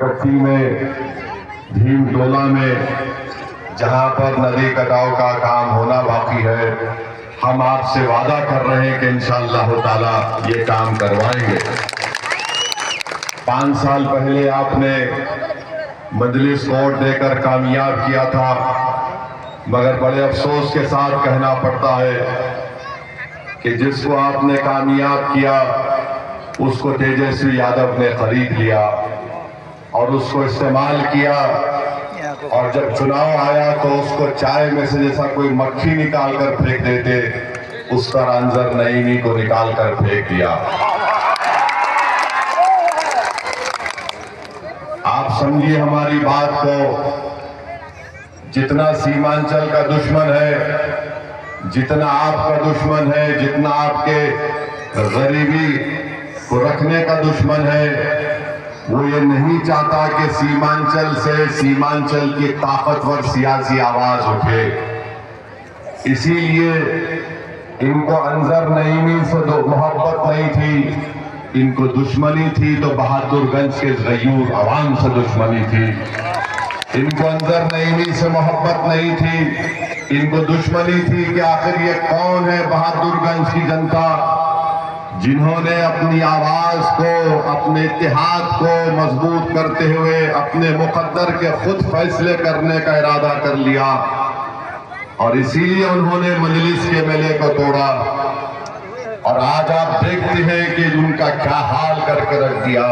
कटकट्टी में, भीमटोला में, जहां पर नदी कटाव का काम होना बाकी है, हम आपसे वादा कर रहे हैं कि इंशाअल्लाह ताला ये काम करवाएंगे। 5 साल पहले आपने मजलिस वोट देकर कामयाब किया था, मगर बड़े अफसोस के साथ कहना पड़ता है कि जिसको आपने कामयाब किया उसको तेजस्वी यादव ने खरीद लिया और उसको इस्तेमाल किया, और जब चुनाव आया तो उसको चाय में से जैसा कोई मक्खी निकाल कर फेंक देते, उस तरह अंजर नईमी को निकाल कर फेंक दिया। आप समझिए हमारी बात को, जितना सीमांचल का दुश्मन है, जितना आपका दुश्मन है, जितना आपके गरीबी को रखने का दुश्मन है, वो ये नहीं चाहता कि सीमांचल से सीमांचल की ताकतवर सियासी आवाज उठे। इसीलिए इनको अंजर नईमी से मोहब्बत नहीं थी, इनको दुश्मनी थी तो बहादुरगंज के गयूर अवाम से दुश्मनी थी। इनको अंजर नईमी से मोहब्बत नहीं थी, इनको दुश्मनी थी कि आखिर ये कौन है बहादुरगंज की जनता जिन्होंने अपनी आवाज को, अपने इत्तेहाद को मजबूत करते हुए अपने मुकद्दर के खुद फैसले करने का इरादा कर लिया, और इसीलिए उन्होंने मजलिस के मेले को तोड़ा। और आज आप देखते हैं कि उनका क्या हाल करके रख दिया।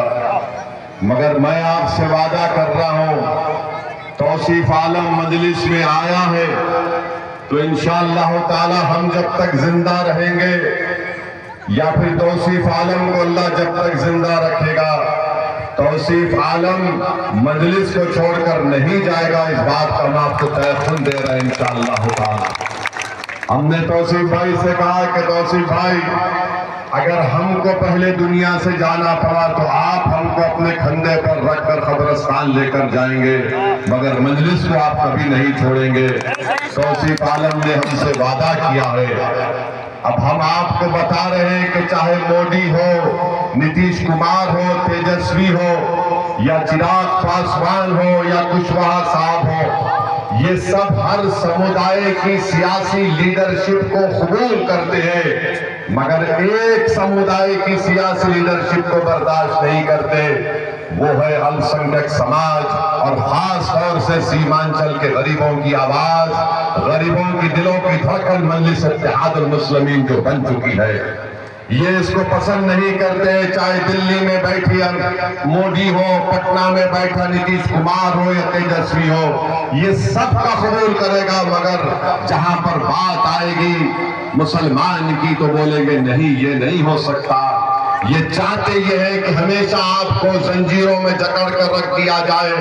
मगर मैं आपसे वादा कर रहा हूं, तौसीफ आलम मजलिस में आया है तो इंशाअल्लाह ताला हम जब तक जिंदा रहेंगे, या फिर तौसीफ आलम को अल्लाह जब तक जिंदा रखेगा, तौसीफ आलम मजलिस को छोड़कर नहीं जाएगा। इस बात का हम आपको तयकीन दे रहे हैं इंशाअल्लाह ताला। हमने तौसीफ भाई से कहा कि तौसीफ भाई, अगर हमको पहले दुनिया से जाना पड़ा तो आप हमको अपने कंधे पर रखकर कब्रिस्तान लेकर जाएंगे, मगर मजलिस को आप कभी नहीं छोड़ेंगे। तौसीफ आलम ने हमसे वादा किया है। अब हम आपको बता रहे हैं कि चाहे मोदी हो, नीतीश कुमार हो, तेजस्वी हो, या चिराग पासवान हो, या कुशवाहा साहब हो, ये सब हर समुदाय की सियासी लीडरशिप को कबूल करते हैं, मगर एक समुदाय की सियासी लीडरशिप को बर्दाश्त नहीं करते, वो है अल्पसंख्यक समाज, और खास तौर से सीमांचल के गरीबों की आवाज, गरीबों की दिलों की धड़कन मजलिस इत्तेहादुल मुस्लिमीन जो बन चुकी है। ये इसको पसंद नहीं करते, चाहे दिल्ली में बैठी मोदी हो, पटना में बैठा नीतीश कुमार हो या तेजस्वी हो, ये सबका कबूल करेगा, मगर जहां पर बात आएगी मुसलमान की तो बोलेंगे नहीं, ये नहीं हो सकता। ये चाहते ये है कि हमेशा आपको जंजीरों में जकड़ कर रख दिया जाए,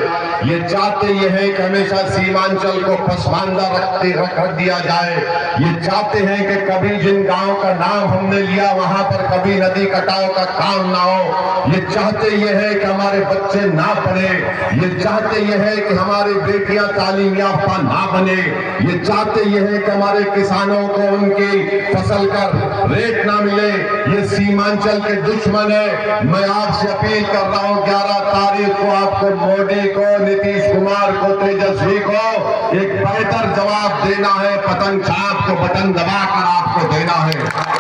ये चाहते ये है कि हमेशा सीमांचल को पसमानदा रख दिया जाए, ये चाहते हैं कि कभी जिन गांव का नाम हमने लिया वहां पर कभी नदी कटाव का काम ना हो, ये चाहते ये है कि हमारे बच्चे ना पढ़े, ये चाहते ये है कि हमारी बेटियां तालीम याफ्ता ना बने, ये चाहते ये है कि हमारे किसानों को उनकी फसल का रेट ना मिले। ये सीमांचल के दुश्मन है। मैं आपसे अपील कर रहा हूं, 11 तारीख को आपको मोदी को, नीतीश कुमार को, तेजस्वी को एक बेहतर जवाब देना है। पतंग छाप को बटन दबाकर आपको देना है।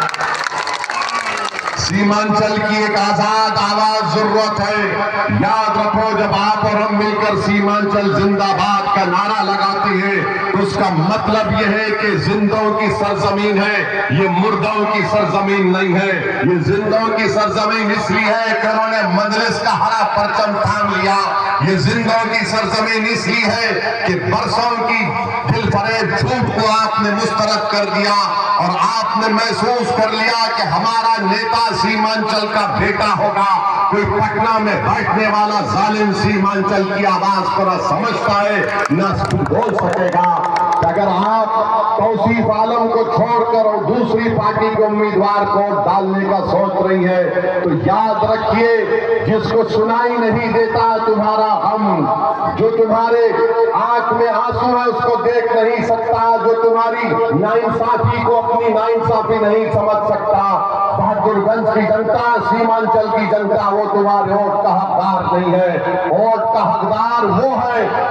सीमांचल की एक आजाद आवाज जरूरत है। याद रखो, जब आप और हम मिलकर सीमांचल जिंदाबाद का नारा लगाते हैं तो उसका मतलब यह है कि जिंदों की सरजमीन है, ये मुर्दों की सरजमीन नहीं है। ये जिंदों की सरजमीन इसलिए है कि उन्होंने मजलिस का हरा परचम थाम लिया। ये जिंदों की सरजमीन इसलिए है कि बरसों की दिलफरेब झूठ को आपने मुस्तरद कर दिया और आपने महसूस कर लिया कि हमारा नेता सीमांचल का बेटा होगा। कोई पटना में बैठने वाला जालिम सीमांचल की आवाज को न समझता है न बोल सकेगा। अगर आप तौसीफ आलम को छोड़कर और दूसरी पार्टी के उम्मीदवार को डालने का सोच रही है तो याद रखिए, जिसको सुनाई नहीं देता तुम्हारा गम, जो तुम्हारे आंख में आंसू है उसको देख नहीं सकता, जो तुम्हारी नाइंसाफी को अपनी नाइंसाफी नहीं समझ सकता, बहादुरगंज की जनता, सीमांचल की जनता वो तुम्हारे वोट का हकदार नहीं है। वोट का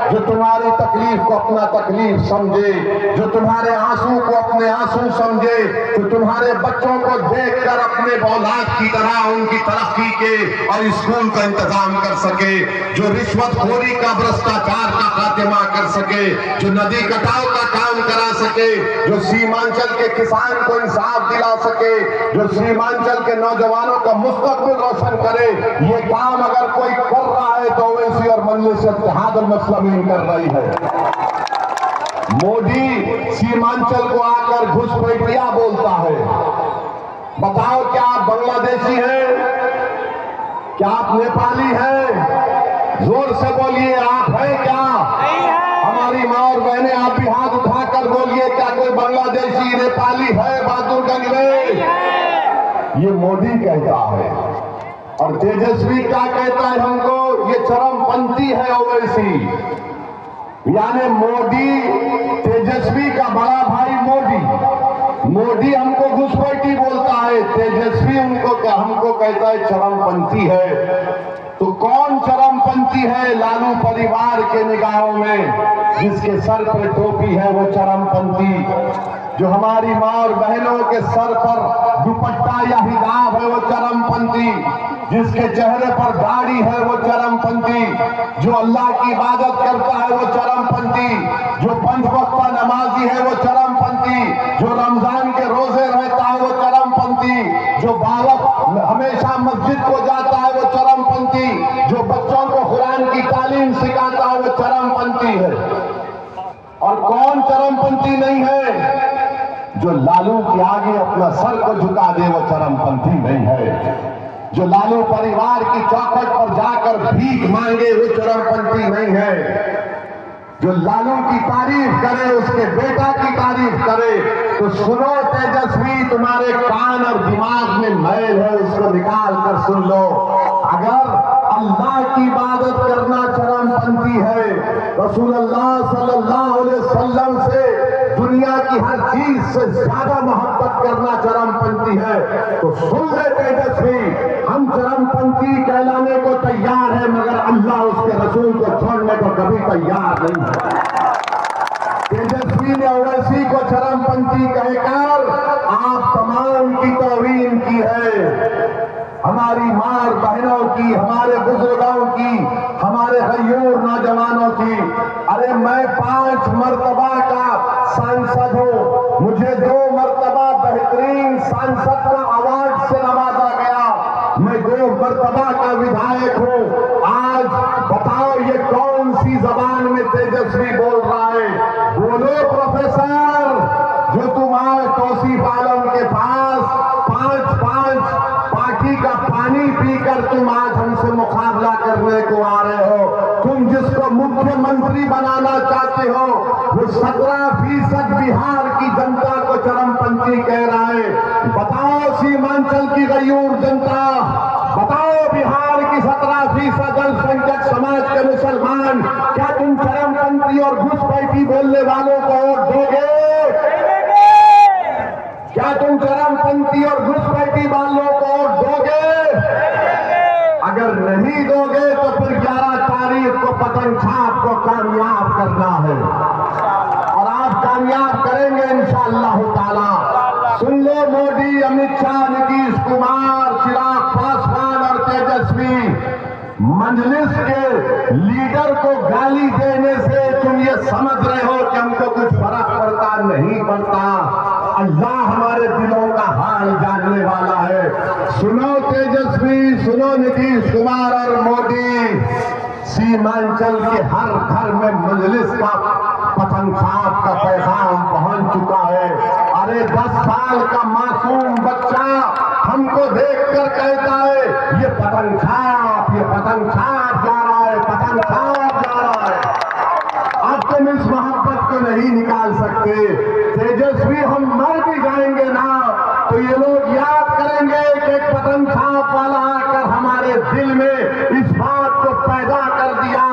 जो तुम्हारी तकलीफ को अपना तकलीफ समझे, जो तुम्हारे आंसू को अपने आंसू समझे, जो तुम्हारे बच्चों को देखकर अपने औलाद की तरह उनकी तरक्की के और स्कूल का इंतजाम कर सके, जो रिश्वतखोरी का भ्रष्टाचार का खात्मा कर सके, जो नदी कटाव का काम करा सके, जो सीमांचल के किसान को इंसाफ दिला सके, जो सीमांचल के नौजवानों का मुस्तकबिल रोशन करे, ये काम अगर कोई कर रहा है तो ओवैसी और मजलिस इत्तेहादुल मुस्लिमीन कर रही है। मोदी सीमांचल को आकर घुसपैठिया बोलता है। बताओ क्या आप बांग्लादेशी हैं? क्या आप नेपाली हैं? जोर से बोलिए, आप हैं क्या? हमारी माँ और बहनें, आप भी हाथ उठाकर बोलिए, क्या कोई बांग्लादेशी नेपाली है बहादुरगंज में? ये मोदी कहता है। और तेजस्वी क्या कहता है हमको? ये चरमपंथी है ओवैसी। यानी मोदी, तेजस्वी का बड़ा भाई मोदी हमको घुसपैठी बोलता है, तेजस्वी हमको कहता है चरमपंथी है। तो कौन चरमपंथी है लालू परिवार के निगाहों में? जिसके सर पर टोपी है वो चरमपंथी, जो हमारी माँ और बहनों के सर पर दुपट्टा या हिजाब है वो चरमपंथी, जिसके चेहरे पर दाढ़ी है वो चरमपंथी, जो अल्लाह की इबादत करता है वो चरमपंथी, जो पंच वक्ता नमाजी है वो चरमपंथी, जो रमजान के रोजे रहता है वो चरमपंथी, जो बालक हमेशा मस्जिद को जाता है वो चरमपंथी, जो बच्चों को कुरान की तालीम सिखाता है वो चरमपंथी है। और कौन चरमपंथी नहीं है? जो लालू के आगे अपना सर को झुका दे वो चरमपंथी नहीं है। जो लालू परिवार की चौखट पर जाकर भीख मांगे वो चरमपंथी नहीं है। जो लालू की तारीफ करे, उसके बेटा की तारीफ करे, तो सुनो तेजस्वी, तुम्हारे कान और दिमाग में मैल है, उसको निकाल कर सुन लो। अगर अल्लाह की इबादत करना चरमपंथी है, रसूलुल्लाह सल्लल्लाहु अलैहि वसल्लम से दुनिया की हर चीज से ज्यादा मोहब्बत करना चरमपंथी है, तो सुन ले तेजस्वी, हम चरमपंथी कहलाने को तैयार है, मगर अल्लाह उसके रसूल को छोड़ने को कभी तैयार नहीं है। तेजस्वी ने ओवैसी को चरमपंथी कहकर आप तमाम की तौहीन की है। हमारी माँ और बहनों की, हमारे बुजुर्गों की, हमारे गयूर नौजवानों की। अरे मैं 5 मर्तबा का सांसद हूँ, मुझे 2 मर्तबा बेहतरीन सांसद का अवार्ड से नवाजा गया, मैं 2 मर्तबा का विधायक हूँ। आज बताओ ये कौन सी जबान में तेजस्वी बोल रहा है? बोलो प्रोफेसर, जो तुम आज तौसीफ आलम के पास 5 पार्टी का पानी पीकर तुम आज हमसे मुकाबला करने को आ रहे हो। तुम जिसको मुख्यमंत्री बनाना चाहते हो वो 17% बिहार की जनता को चरमपंथी कह रहा है। बताओ सीमांचल की गयूर जनता, बताओ बिहार की 17% अल्पसंख्यक समाज के मुसलमान, क्या तुम चरमपंथी और घुसपैठी बोलने वालों को वोट दोगे? क्या तुम चरमपंथी और घुसपैठी वालों को वोट दोगे? अगर नहीं दोगे तो फिर 11 तारीख को पतंग छाप को कामयाब करना है, और आप कामयाब करेंगे इंशाअल्लाह ताला। सुन लो मोदी, अमित शाह, नीतीश कुमार, चिराग पासवान और तेजस्वी, मजलिस के लीडर को गाली देने से तुम ये समझ रहे हो कि हमको कुछ फर्क पड़ता नहीं पड़ता। अल्लाह हमारे दिलों का हाल जानने वाला है। सुनो तेजस्वी, सुनो नीतीश कुमार और मोदी, सीमांचल के हर घर में मजलिस का पतंग छाप का पैगाम पहुंच चुका है। अरे 10 साल का मासूम बच्चा हमको देखकर कहता है ये पतंग छाप जा रहा है, पतंग छाप जा रहा है। अब तुम इस मोहब्बत को नहीं निकाल सकते। तेजस्वी, हम मर भी जाएंगे ना तो ये लोग याद करेंगे कि एक पतंग छाप वाला आकर हमारे दिल में इस बात को पैदा कर दिया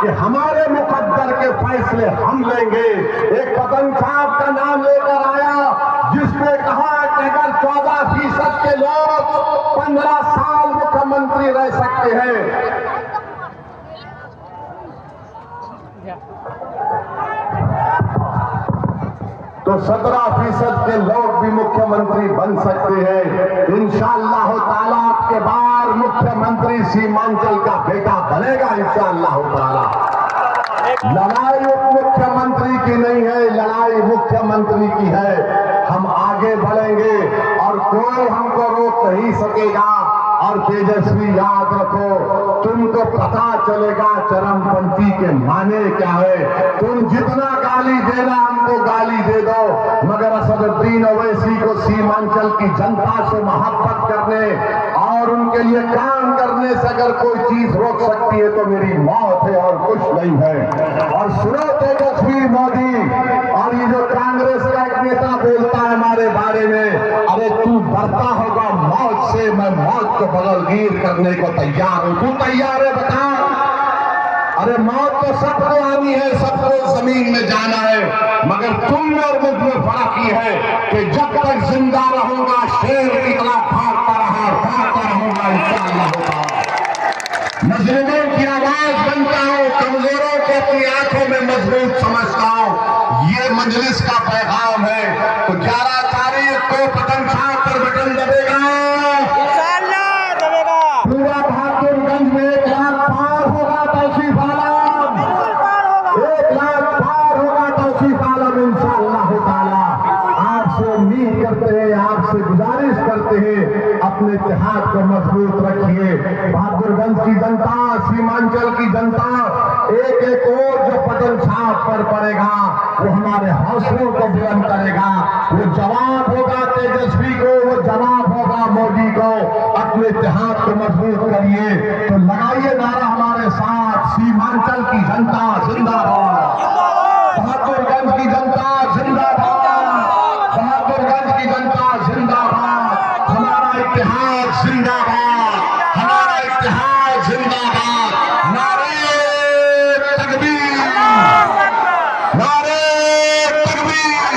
कि हमारे मुकद्दर के फैसले हम लेंगे। एक पतंग छाप का नाम लेकर आया जिसने कहा कि अगर 14% के लोग 15 साल मुख्यमंत्री रह सकते हैं, तो 17% के लोग भी मुख्यमंत्री बन सकते हैं। इंशाअल्लाह ताला आपके बार मुख्यमंत्री सीमांचल का बेटा बनेगा इंशाअल्लाह ताला। लड़ाई उप मुख्यमंत्री की नहीं है, लड़ाई मुख्यमंत्री की है। हम आगे बढ़ेंगे और कोई हमको रोक नहीं सकेगा। और तेजस्वी याद रखो, तुमको पता चलेगा चरमपंथी के माने क्या है। तुम जितना गाली देना हमको गाली दे दो, मगर असदुद्दीन ओवैसी को सीमांचल की जनता से मोहब्बत करने और उनके लिए काम करने से अगर कोई चीज रोक सकती है तो मेरी मौत है और कुछ नहीं है। और सुनो तेजस्वी मोदी और ये जो कांग्रेस का एक नेता बोलता है हमारे बारे में, अरे तू डरता होगा मौत से, मैं मौत को बगलगीर करने को तैयार हूं। तू तैयार है बता? अरे मौत तो सबको आनी है, सबको जमीन में जाना है, मगर तुम में और मुझ में फर्क ही है कि जब तक जिंदा रहूंगा शेर की तरह भागता रहूंगा इंशाअल्लाह होगा। मजलूमों की आवाज बनता हूं, कमजोरों को अपनी आंखों में मजबूत समझता हूं। ये मजलिस का पैगाम है। तो 11 तारीख को पतन छाप पर बटन दबेगा, इंशाअल्लाह दबेगा। पूरा बहादुरगंज में 1 लाख पार होगा तौसीफ आलम, 1 लाख पार होगा तौसीफ आलम इंशाअल्लाह ताला। आपसे उम्मीद करते हैं, आपसे गुजारिश करते हैं, अपने इत्तेहाद को मजबूत रखिए। बहादुरगंज की जनता, सीमांचल की जनता, एक एक और जो पतन छाप पर पड़ेगा वो हमारे हौसलों को बुलंद करेगा। वो जवाब होगा तेजस्वी को, वो जवाब होगा मोदी को। अपने इत्तेहाद को मजबूत करिए। तो लगाइए नारा हमारे साथ, सीमांचल की जनता जिंदाबाद, बहादुरगंज की जनता जिंदाबाद, बहादुरगंज की जनता जिंदाबाद, हमारा इत्तेहाद जिंदाबाद, हमारा इत्तेहाद जिंदाबाद। नारे तकबीर, नारे तकबीर।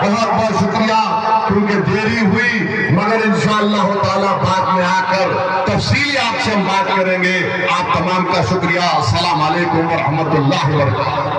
बहुत बहुत शुक्रिया, क्योंकि देरी हुई, मगर इंशाअल्लाह ताला बाद में आकर तफसीली आपसे हम बात करेंगे। आप तमाम का शुक्रिया। अस्सलाम वालेकुम व रहमतुल्लाहि व बरकातहू।